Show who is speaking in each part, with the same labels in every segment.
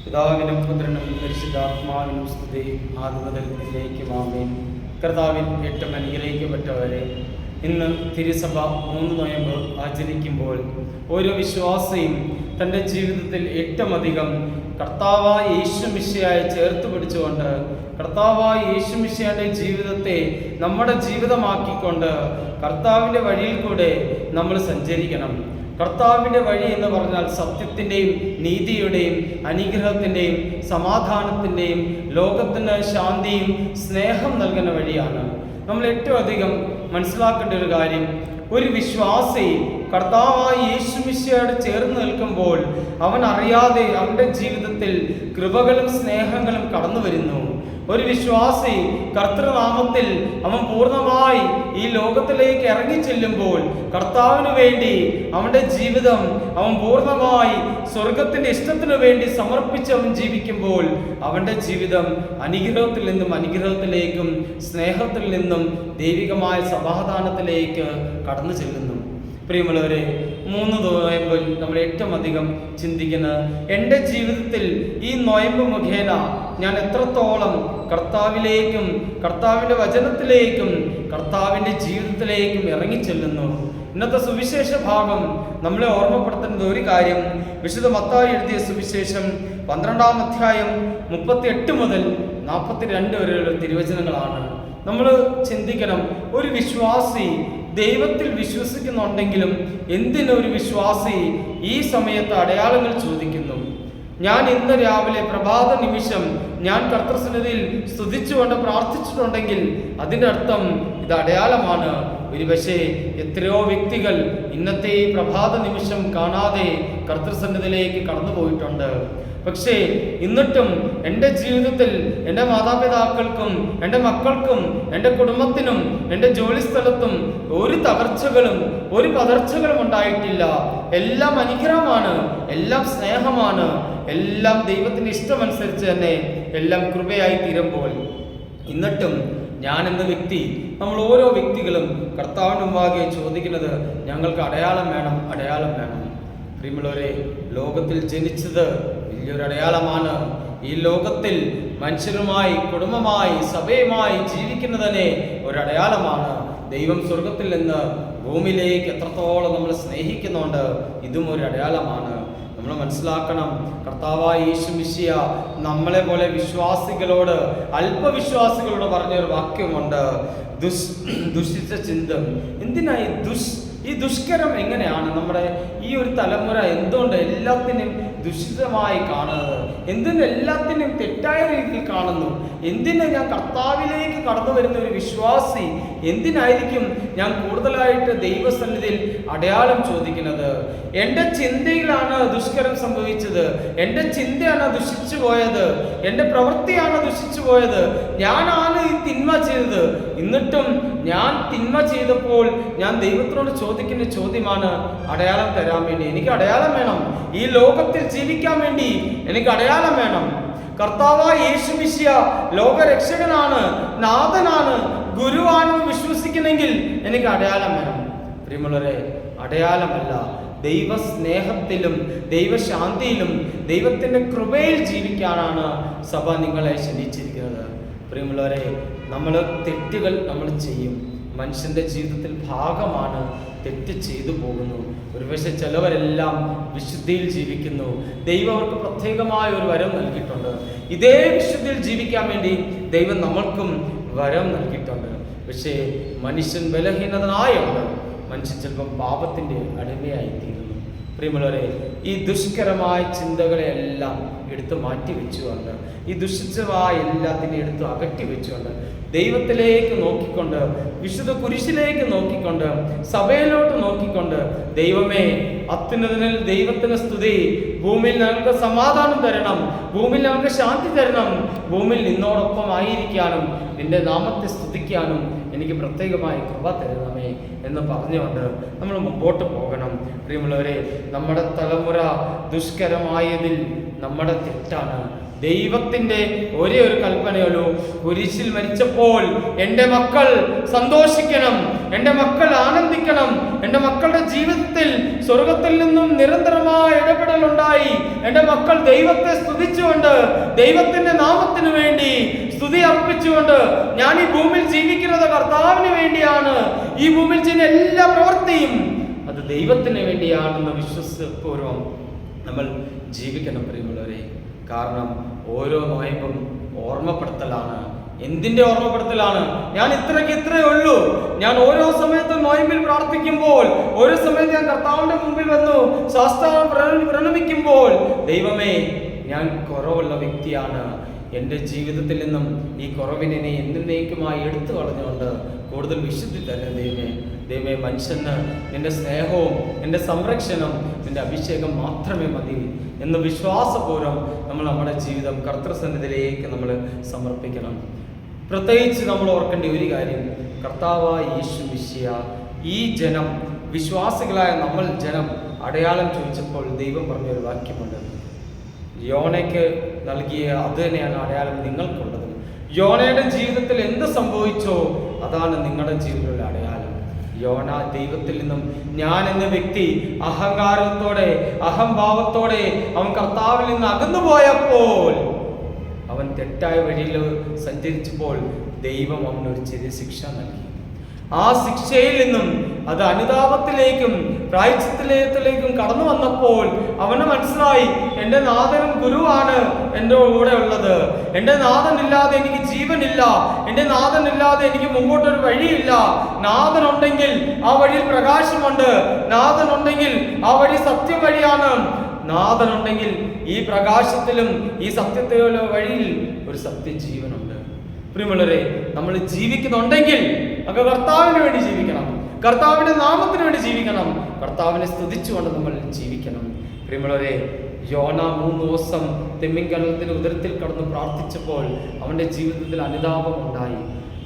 Speaker 1: പിതാവിനും പുത്രനും പരിശുദ്ധാത്മാവിനും സ്തുതി ആദ്യമുതൽ ഇതിലേക്കും ആമേൻ. കർത്താവിൽ ഏറ്റവും അനുഗ്രഹിക്കപ്പെട്ടവരെ, ഇന്ന് തിരുസഭ 3 നോയമ്പ് ആചരിക്കുമ്പോൾ ഓരോ വിശ്വാസിയും തൻ്റെ ജീവിതത്തിൽ ഏറ്റവും അധികം കർത്താവായ യേശുമിശിഹായെ ചേർത്ത് പിടിച്ചുകൊണ്ട് കർത്താവായ യേശുമിശിഹായുടെ ജീവിതത്തെ നമ്മുടെ ജീവിതമാക്കിക്കൊണ്ട് കർത്താവിൻ്റെ വഴിയിൽ കൂടെ നമ്മൾ സഞ്ചരിക്കണം. കർത്താവിൻ്റെ വഴി എന്ന് പറഞ്ഞാൽ സത്യത്തിൻ്റെയും നീതിയുടെയും അനുഗ്രഹത്തിൻ്റെയും സമാധാനത്തിൻ്റെയും ലോകത്തിന് ശാന്തിയും സ്നേഹം നൽകുന്ന വഴിയാണ്. നമ്മൾ ഏറ്റവും അധികം മനസ്സിലാക്കേണ്ട ഒരു കാര്യം, ഒരു വിശ്വാസി കർത്താവായ യേശുമിശിഹായോട് ചേർന്ന് നിൽക്കുമ്പോൾ അവൻ അറിയാതെ അവൻ്റെ ജീവിതത്തിൽ കൃപകളും സ്നേഹങ്ങളും കടന്നു വരുന്നു. ഒരു വിശ്വാസി കർത്തൃനാമത്തിൽ അവൻ പൂർണ്ണമായി ഈ ലോകത്തിലേക്ക് ഇറങ്ങി ചെല്ലുമ്പോൾ കർത്താവിന് വേണ്ടി അവൻ്റെ ജീവിതം അവൻ പൂർണ്ണമായി സ്വർഗത്തിൻ്റെ ഇഷ്ടത്തിനു വേണ്ടി സമർപ്പിച്ച് അവൻ ജീവിക്കുമ്പോൾ അവൻ്റെ ജീവിതം അനുഗ്രഹത്തിൽ നിന്നും അനുഗ്രഹത്തിലേക്കും സ്നേഹത്തിൽ നിന്നും ദൈവികമായ സമാധാനത്തിലേക്ക് കടന്നു ചെല്ലുന്നു. പ്രിയമുള്ളവരെ, 3 നോയമ്പിൽ നമ്മൾ ഏറ്റവും അധികം ചിന്തിക്കുന്നത്, എൻ്റെ ജീവിതത്തിൽ ഈ നോയമ്പ് മുഖേന ഞാൻ എത്രത്തോളം കർത്താവിലേക്കും കർത്താവിൻ്റെ വചനത്തിലേക്കും കർത്താവിൻ്റെ ജീവിതത്തിലേക്കും ഇറങ്ങിച്ചെല്ലുന്നു. ഇന്നത്തെ സുവിശേഷ ഭാഗം നമ്മളെ ഓർമ്മപ്പെടുത്തുന്നത് ഒരു കാര്യം, വിശുദ്ധ മത്തായി എഴുതിയ സുവിശേഷം 12-ാം അധ്യായം 38 മുതൽ 42 വരെയുള്ള തിരുവചനങ്ങളാണ്. നമ്മൾ ചിന്തിക്കണം, ഒരു വിശ്വാസി ദൈവത്തിൽ വിശ്വസിക്കുന്നുണ്ടെങ്കിലും എന്തിനൊരു വിശ്വാസി ഈ സമയത്ത് അടയാളങ്ങൾ ചോദിക്കുന്നു? ഞാൻ ഇന്ന് രാവിലെ പ്രഭാത നിമിഷം ഞാൻ കർത്തൃസന്നിധിയിൽ സ്തുതിച്ചുകൊണ്ട് പ്രാർത്ഥിച്ചിട്ടുണ്ടെങ്കിൽ അതിൻ്റെ അർത്ഥം ഇത് അടയാളമാണ്. ഒരുപക്ഷേ എത്രയോ വ്യക്തികൾ ഇന്നത്തെ ഈ പ്രഭാത നിമിഷം കാണാതെ കർത്തൃസന്നിധിയിലേക്ക് കടന്നു പോയിട്ടുണ്ട്. പക്ഷേ എന്നിട്ടും എൻ്റെ ജീവിതത്തിൽ എൻ്റെ മാതാപിതാക്കൾക്കും എൻ്റെ മക്കൾക്കും എൻ്റെ കുടുംബത്തിനും എൻ്റെ ജോലിസ്ഥലത്തും ഒരു തകർച്ചകളും ഒരു പതർച്ചകളും ഉണ്ടായിട്ടില്ല. എല്ലാം അനുഗ്രഹമാണ്, എല്ലാം സ്നേഹമാണ്, എല്ലാം ദൈവത്തിൻ്റെ ഇഷ്ടമനുസരിച്ച് തന്നെ എല്ലാം കൃപയായി തീരുമ്പോൾ എന്നിട്ടും ഞാൻ എന്ന വ്യക്തി, നമ്മൾ ഓരോ വ്യക്തികളും കർത്താവിന് മുമ്പാകെ ചോദിക്കുന്നത്, ഞങ്ങൾക്ക് അടയാളം വേണം, അടയാളം വേണം. പ്രിയമുള്ളവരെ, ലോകത്തിൽ ജനിച്ചത് വലിയൊരു അടയാളമാണ്. ഈ ലോകത്തിൽ മനുഷ്യരുമായി കുടുംബമായി സഭയുമായി ജീവിക്കുന്നതിനെ ഒരു അടയാളമാണ്. ദൈവം സ്വർഗത്തിൽ നിന്ന് ഭൂമിയിലേക്ക് എത്രത്തോളം നമ്മൾ സ്നേഹിക്കുന്നുണ്ട്, ഇതും ഒരു അടയാളമാണ്. നമ്മൾ മനസ്സിലാക്കണം, കർത്താവായ യേശുമിശിഹാ നമ്മളെ പോലെ വിശ്വാസികളോട് അല്പവിശ്വാസികളോട് പറഞ്ഞൊരു വാക്യമുണ്ട്, ദുഷിച്ച ചിന്ത. എന്തിനായി ഈ ദുഷ്കരം എങ്ങനെയാണ് നമ്മുടെ ഈ ഒരു തലമുറ എന്തുകൊണ്ട് എല്ലാത്തിനും ദുഷിതമായി കാണുന്നത്? എന്തിന് എല്ലാത്തിനും തെറ്റായ രീതിയിൽ കാണുന്നു? എന്തിന് ഞാൻ കർത്താവിലേക്ക് കടന്നു വരുന്ന ഒരു വിശ്വാസി എന്തിനായിരിക്കും ഞാൻ കൂടുതലായിട്ട് ദൈവസന്നിധിയിൽ അടയാളം ചോദിക്കുന്നത്? എൻ്റെ ചിന്തയിലാണ് ദുഷ്കരം സംഭവിച്ചത്, എൻ്റെ ചിന്തയാണ് ദുഷിച്ചു പോയത്, എൻ്റെ പ്രവൃത്തിയാണ് ദുഷിച്ചു പോയത്, ഞാനാണ് ഈ തിന്മ ചെയ്തത്. എന്നിട്ടും ഞാൻ തിന്മ ചെയ്തപ്പോൾ ഞാൻ ദൈവത്തിനോട് ചോദിക്കുന്ന ചോദ്യമാണ്, അടയാളം തരാൻ വേണ്ടി എനിക്ക് അടയാളം വേണം. ഈ ലോകത്തിൽ ജീവിക്കാൻ വേണ്ടി എനിക്ക് അടയാളം വേണം. കർത്താവായ യേശുമിശിഹാ ലോകരക്ഷകനാണ്, നാഥനാണ്, ഗുരുവാണെന്ന് വിശ്വസിക്കുന്നെങ്കിൽ എനിക്ക് അടയാളം വേണം. പ്രിയമുള്ളവരെ, അടയാളമല്ല, ദൈവസ്നേഹത്തിലും ദൈവശാന്തിയിലും ദൈവത്തിൻ്റെ കൃപയിൽ ജീവിക്കാനാണ് സഭ നിങ്ങളെ ക്ഷണിച്ചിരിക്കുന്നത്. പ്രിയമുള്ളവരെ, നമ്മൾ തെറ്റുകൾ നമ്മൾ ചെയ്യും, മനുഷ്യൻ്റെ ജീവിതത്തിൽ ഭാഗമാണ്. തെറ്റ് ചെയ്തു പോകുന്നു. ഒരുപക്ഷെ ചിലവരെല്ലാം വിശുദ്ധിയിൽ ജീവിക്കുന്നു. ദൈവം അവർക്ക് പ്രത്യേകമായ ഒരു വരം നൽകിയിട്ടുണ്ട്. ഇതേ വിശുദ്ധിയിൽ ജീവിക്കാൻ വേണ്ടി ദൈവം നമ്മൾക്കും വരം നൽകിയിട്ടുണ്ട്. പക്ഷേ മനുഷ്യൻ ബലഹീനതനായുണ്ട്, മനുഷ്യൻ ചിലപ്പം പാപത്തിൻ്റെ അടിമയായിത്തീരുന്നു. പ്രിയമുള്ളവരെ, ഈ ദുഷ്കരമായ ചിന്തകളെല്ലാം എടുത്ത് മാറ്റി വെച്ചുകൊണ്ട്, ഈ ദുഷിച്ചമായ എല്ലാത്തിനെയും എടുത്ത് അകറ്റി വെച്ചുകൊണ്ട് ദൈവത്തിലേക്ക് നോക്കിക്കൊണ്ട്, വിശുദ്ധ കുരിശിലേക്ക് നോക്കിക്കൊണ്ട്, സഭയിലോട്ട് നോക്കിക്കൊണ്ട്, ദൈവമേ അത്യുന്നതനിൽ ദൈവത്തിന് സ്തുതി, ഭൂമിയിൽ ഞങ്ങൾക്ക് സമാധാനം തരണം, ഭൂമിയിൽ ഞങ്ങൾക്ക് ശാന്തി തരണം, ഭൂമിയിൽ നിന്നോടൊപ്പം ആയിരിക്കാനും നിന്റെ നാമത്തെ സ്തുതിക്കാനും എനിക്ക് പ്രത്യേകമായി കൃപ തരണമേ എന്ന് പറഞ്ഞുകൊണ്ട് നമ്മൾ മുമ്പോട്ട് പോകണം. പ്രിയമുള്ളവരെ, നമ്മുടെ തലമുറ ദുഷ്കരമായതിൽ നമ്മുടെ തെറ്റാണ്. ദൈവത്തിൻ്റെ ഒരേ ഒരു കൽപ്പനയുള്ളൂ, കുരിശിൽ മരിച്ചപ്പോൾ എൻ്റെ മക്കൾ സന്തോഷിക്കണം, എൻ്റെ മക്കൾ ആനന്ദിക്കണം. എൻ്റെ മക്കളുടെ ജീവിതത്തിൽ സ്വർഗത്തിൽ നിന്നും നിരന്തരമായ ഇടപെടലുണ്ടായി. എൻ്റെ മക്കൾ ദൈവത്തെ സ്തുതിച്ചുകൊണ്ട്, ദൈവത്തിന്റെ നാമത്തിനു വേണ്ടി സ്തുതി അർപ്പിച്ചുകൊണ്ട്, ഞാൻ ഈ ഭൂമിയിൽ ജീവിക്കുന്നത് കർത്താവിന് വേണ്ടിയാണ്, ഈ ഭൂമിയിൽ ചെയ്യുന്ന എല്ലാ പ്രവൃത്തിയും അത് ദൈവത്തിന് വേണ്ടിയാണെന്ന് വിശ്വസപൂർവം നമ്മൾ ജീവിക്കണം പ്രിയമുള്ളവരെ. കാരണം ഓരോ നോയമ്പും ഓർമ്മപ്പെടുത്തലാണ്. എന്തിന്റെ ഓർമ്മപ്പെടുത്തലാണ്? ഞാൻ ഇത്രയേ ഉള്ളൂ. ഞാൻ ഓരോ സമയത്തും നോയമ്പിൽ പ്രാർത്ഥിക്കുമ്പോൾ, ഓരോ സമയത്ത് ഞാൻ കർത്താവിന്റെ മുമ്പിൽ വന്നു സാഷ്ടാംഗം പ്രണമിക്കുമ്പോൾ, ദൈവമേ, ഞാൻ കുറവുള്ള വ്യക്തിയാണ്. എൻ്റെ ജീവിതത്തിൽ നിന്നും ഈ കുറവിനെ എന്നേക്കുമായി എടുത്തു കളഞ്ഞുകൊണ്ട് കൂടുതൽ വിശുദ്ധി തരുന്ന ദൈവമേ, മനുഷ്യന് നിന്റെ സ്നേഹവും നിന്റെ സംരക്ഷണം, നിന്റെ അഭിഷേകം മാത്രമേ മതി എന്ന് വിശ്വാസപൂർവ്വം നമ്മൾ നമ്മുടെ ജീവിതം കർത്തൃസന്നിധിയിലേക്ക് നമ്മൾ സമർപ്പിക്കണം. പ്രത്യേകിച്ച് നമ്മൾ ഓർക്കേണ്ട ഒരു കാര്യം, കർത്താവായ യേശു മിശിഹ ഈ ജനം, വിശ്വാസികളായ നമ്മൾ ജനം അടയാളം ചോദിച്ചപ്പോൾ ദൈവം പറഞ്ഞൊരു വാക്യമുണ്ട്. യോനയ്ക്ക് നൽകിയ അത് തന്നെയാണ് അടയാളം നിങ്ങൾക്കുള്ളത്. യോനയുടെ ജീവിതത്തിൽ എന്ത് സംഭവിച്ചോ അതാണ് നിങ്ങളുടെ ജീവിതത്തിലുള്ള അടയാളം. യോന ദൈവത്തിൽ നിന്നും, ഞാൻ എന്ന വ്യക്തി അഹങ്കാരത്തോടെ, അഹംഭാവത്തോടെ അവൻ കർത്താവിൽ നിന്ന് അകന്നു പോയപ്പോൾ, അവൻ തെറ്റായ വഴിയിൽ സഞ്ചരിച്ചപ്പോൾ ദൈവം അവനൊരു ചെറിയ ശിക്ഷ നൽകി. ആ ശിക്ഷയിൽ നിന്നും അത് അനുതാപത്തിലേക്കും പ്രായശ്ചിത്തത്തിലേക്കും കടന്നു വന്നപ്പോൾ അവന് മനസ്സിലായി, എൻ്റെ നാഥനും ഗുരുവാണ് എൻ്റെ കൂടെ ഉള്ളത്. എൻ്റെ നാഥനില്ലാതെ എനിക്ക് ജീവനില്ല. എൻ്റെ നാഥനില്ലാതെ എനിക്ക് മുമ്പോട്ടൊരു വഴിയില്ല. നാഥനുണ്ടെങ്കിൽ ആ വഴിയിൽ പ്രകാശമുണ്ട്. നാഥനുണ്ടെങ്കിൽ ആ വഴി സത്യം വഴിയാണ്. നാഥനുണ്ടെങ്കിൽ ഈ പ്രകാശത്തിലും ഈ സത്യത്തിലുള്ള വഴിയിൽ ഒരു സത്യജീവനുണ്ട്. പ്രിയമുള്ളവരെ, നമ്മൾ ജീവിക്കുന്നുണ്ടെങ്കിൽ അത് കർത്താവിന് വേണ്ടി ജീവിക്കണം, കർത്താവിന്റെ നാമത്തിന് വേണ്ടി ജീവിക്കണം, കർത്താവിനെ സ്തുതിച്ചുകൊണ്ട് നമ്മൾ ജീവിക്കണം. പ്രിയമുള്ളവരെ, യോന 3 ദിവസം തിമിംഗലത്തിന്റെ ഉദരത്തിൽ കടന്ന് പ്രാർത്ഥിച്ചപ്പോൾ അവന്റെ ജീവിതത്തിൽ അനുതാപം ഉണ്ടായി.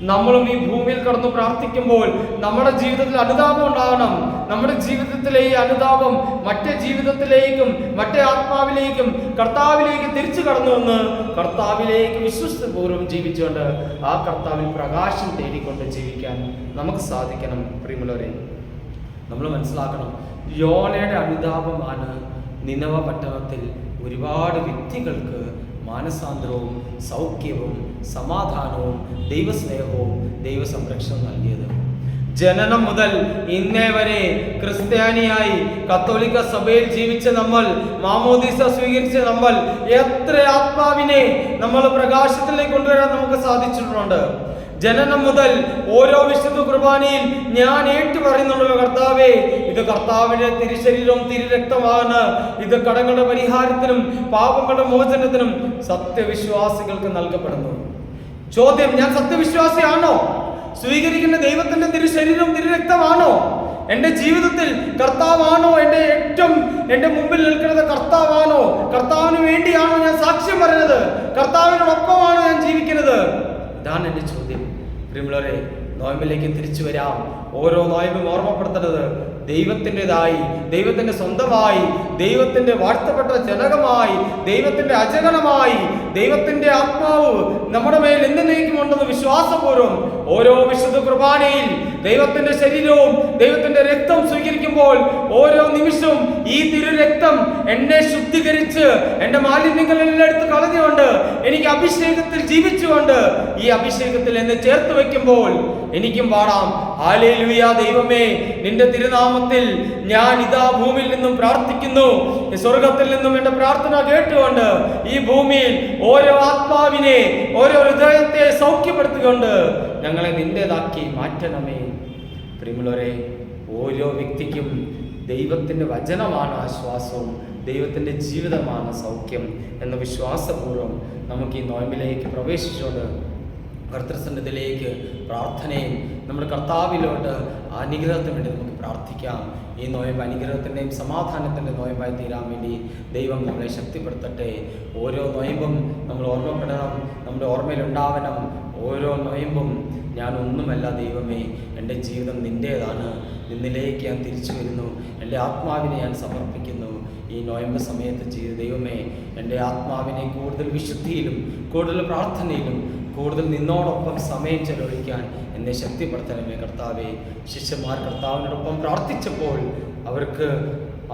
Speaker 1: നമ്മളും ഈ ഭൂമിയിൽ കടന്നു പ്രാർത്ഥിക്കുമ്പോൾ നമ്മുടെ ജീവിതത്തിൽ അനുതാപം ഉണ്ടാകണം. നമ്മുടെ ജീവിതത്തിലെ ഈ അനുതാപം മറ്റേ ജീവിതത്തിലേക്കും മറ്റേ ആത്മാവിലേക്കും കർത്താവിലേക്ക് തിരിച്ചു കടന്നു വന്ന് കർത്താവിലേക്ക് വിശ്വസ്തപൂർവ്വം ജീവിച്ചുകൊണ്ട് ആ കർത്താവിൽ പ്രകാശം തേടിക്കൊണ്ട് ജീവിക്കാൻ നമുക്ക് സാധിക്കണം. പ്രിയമുള്ളവരെ, നമ്മൾ മനസ്സിലാക്കണം, യോനയുടെ അനുതാപമാണ് നിനവ പട്ടണത്തിൽ ഒരുപാട് വ്യക്തികൾക്ക് മാനസാന്തരവും സൗഖ്യവും സമാധാനവും ദൈവസ്നേഹവും ദൈവസംരക്ഷണം നൽകിയത്. ജനനം മുതൽ ഇന്നേ വരെ ക്രിസ്ത്യാനിയായി കത്തോലിക്ക സഭയിൽ ജീവിച്ച നമ്മൾ, മാമോദീസ സ്വീകരിച്ച നമ്മൾ, എത്ര ആത്മാവിനെ നമ്മൾ പ്രകാശത്തിലേക്ക് കൊണ്ടുവരാൻ നമുക്ക് സാധിച്ചിട്ടുണ്ട്. ജനനം മുതൽ ഓരോ വിശുദ്ധ കുർബാനയിൽ ഞാൻ ഏറ്റുപറയുന്നുണ്ടല്ലോ, കർത്താവേ, ഇത് കർത്താവിന്റെ തിരുശരീരവും തിരുരക്തമാണ്. ഇത് കടങ്ങളുടെ പരിഹാരത്തിനും പാപങ്ങളുടെ മോചനത്തിനും സത്യവിശ്വാസികൾക്ക് നൽകപ്പെടുന്നു. ചോദ്യം, ഞാൻ സത്യവിശ്വാസിയാണോ? സ്വീകരിക്കുന്ന ദൈവത്തിന്റെ തിരുശരീരവും തിരുരക്തമാണോ? എന്റെ ജീവിതത്തിൽ കർത്താവാണോ എന്റെ മുമ്പിൽ നിൽക്കുന്നത്? കർത്താവാണോ? കർത്താവിന് വേണ്ടിയാണോ ഞാൻ സാക്ഷ്യം പറയുന്നത്? കർത്താവിനോടൊപ്പമാണോ ഞാൻ ജീവിക്കുന്നത്? ഇതാണ് എൻ്റെ ചോദ്യം. പ്രിയമുള്ളവരെ, നോയമ്പിലേക്ക് തിരിച്ചു വരാം. ഓരോ നോയമ്പും ഓർമ്മപ്പെടുത്തുന്നത് ദൈവത്തിൻ്റെതായി, ദൈവത്തിന്റെ സ്വന്തമായി, ദൈവത്തിന്റെ വാഴ്ത്തപ്പെട്ട ജനകമായി, ദൈവത്തിന്റെ അജഗണമായി, ദൈവത്തിന്റെ ആത്മാവ് നമ്മുടെ മേൽ എന്നേക്കുമുണ്ടെന്ന് വിശ്വാസപൂർവ്വം ഓരോ വിശുദ്ധ കുർബാനയിൽ ദൈവത്തിന്റെ ശരീരവും ദൈവത്തിന്റെ രക്തം സ്വീകരിക്കുമ്പോൾ ഓരോ നിമിഷവും ഈ തിരുരക്തം എന്നെ ശുദ്ധീകരിച്ച് എന്റെ മാലിന്യങ്ങളെല്ലാം എടുത്ത് കളഞ്ഞുകൊണ്ട് എനിക്ക് അഭിഷേകത്തിൽ ജീവിച്ചുകൊണ്ട് ഈ അഭിഷേകത്തിൽ എന്നെ ചേർത്ത് വെക്കുമ്പോൾ എനിക്കും പാടാം, ഹല്ലേലൂയ, ദൈവമേ, നിന്റെ തിരുനാമത്തിൽ ഞാൻ ഇതാ ഭൂമിയിൽ നിന്നും പ്രാർത്ഥിക്കുന്നു. സ്വർഗത്തിൽ നിന്നും എന്റെ പ്രാർത്ഥന കേട്ടുകൊണ്ട് ഈ ഭൂമിയിൽ ഓരോ ആത്മാവിനെ, ഓരോ ഹൃദയത്തെ സൗഖ്യപ്പെടുത്തിക്കൊണ്ട് ഞങ്ങളെ നിന്റേതാക്കി മാറ്റണമേ. പ്രിയമുള്ളവരെ, ഓരോ വ്യക്തിക്കും ദൈവത്തിന്റെ വചനമാണ് ആശ്വാസവും ദൈവത്തിന്റെ ജീവിതമാണ് സൗഖ്യം എന്ന വിശ്വാസപൂർവ്വം നമുക്ക് ഈ നോയമ്പിലേക്ക് പ്രവേശിച്ചുകൊണ്ട് കർത്തൃസന്നിധിയിലേക്ക് പ്രാർത്ഥനയും നമ്മുടെ കർത്താവിലോട്ട് അനുഗ്രഹത്തിന് വേണ്ടി നമുക്ക് പ്രാർത്ഥിക്കാം. ഈ നോയമ്പ് അനുഗ്രഹത്തിൻ്റെയും സമാധാനത്തിൻ്റെ നോയമ്പായി തീരാൻ വേണ്ടി ദൈവം നമ്മളെ ശക്തിപ്പെടുത്തട്ടെ. ഓരോ നോയമ്പും നമ്മൾ ഓർമ്മപ്പെടണം, നമ്മുടെ ഓർമ്മയിലുണ്ടാവണം. ഓരോ നോയമ്പും ഞാൻ ഒന്നുമല്ല ദൈവമേ, എൻ്റെ ജീവിതം നിൻ്റേതാണ്, നിന്നിലേക്ക് ഞാൻ തിരിച്ചു വരുന്നു, എൻ്റെ ആത്മാവിനെ ഞാൻ സമർപ്പിക്കുന്നു. ഈ നോയമ്പ് സമയത്ത് ചെയ്ത് ദൈവമേ, എൻ്റെ ആത്മാവിനെ കൂടുതൽ വിശുദ്ധിയിലും കൂടുതൽ പ്രാർത്ഥനയിലും കൂടുതൽ നിന്നോടൊപ്പം സമയം ചെലവഴിക്കാൻ എന്നെ ശക്തിപ്പെടുത്തണമേ കർത്താവേ. ശിഷ്യന്മാർ കർത്താവിനോടൊപ്പം പ്രാർത്ഥിച്ചപ്പോൾ അവർക്ക്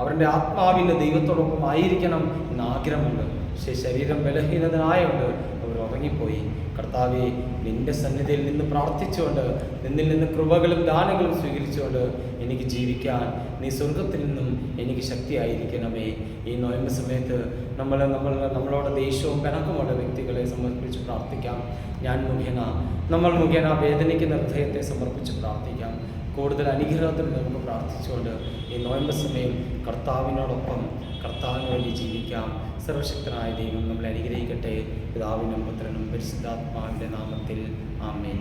Speaker 1: അവരുടെ ആത്മാവിന് ദൈവത്തോടൊപ്പം ആയിരിക്കണം എന്ന ആഗ്രഹമുണ്ട്. പക്ഷേ ശരീരം ബലഹീനതനായുണ്ട് അവർ ഉറങ്ങിപ്പോയി. കർത്താവെ, നിന്റെ സന്നിധിയിൽ നിന്ന് പ്രാർത്ഥിച്ചുകൊണ്ട് നിന്നിൽ നിന്ന് കൃപകളും ദാനങ്ങളും സ്വീകരിച്ചുകൊണ്ട് എനിക്ക് ജീവിക്കാൻ നീ സ്വർഗത്തിൽ നിന്നും എനിക്ക് ശക്തിയായിരിക്കണമേ. ഈ നോയമ്പ് സമയത്ത് നമ്മളോട് ദേഷ്യവും പിണക്കമുള്ള വ്യക്തികളെ സമർപ്പിച്ച് പ്രാർത്ഥിക്കാം. നമ്മൾ മുഖേന വേദനിക്കുന്ന ഹൃദയത്തെ സമർപ്പിച്ച് പ്രാർത്ഥിക്കാം. കൂടുതൽ അനുഗ്രഹത്തിന് നമുക്ക് പ്രാർത്ഥിച്ചുകൊണ്ട് ഈ നോയമ്പ് സമയം കർത്താവിനോടൊപ്പം കർത്താവിന് വേണ്ടി ജീവിക്കാം. സർവശക്തനായ ദൈവം നമ്മളെ അനുഗ്രഹിക്കട്ടെ. പിതാവിനും പുത്രനും പരിശുദ്ധാത്മാവിൻ്റെ നാമത്തിൽ ആമേൻ.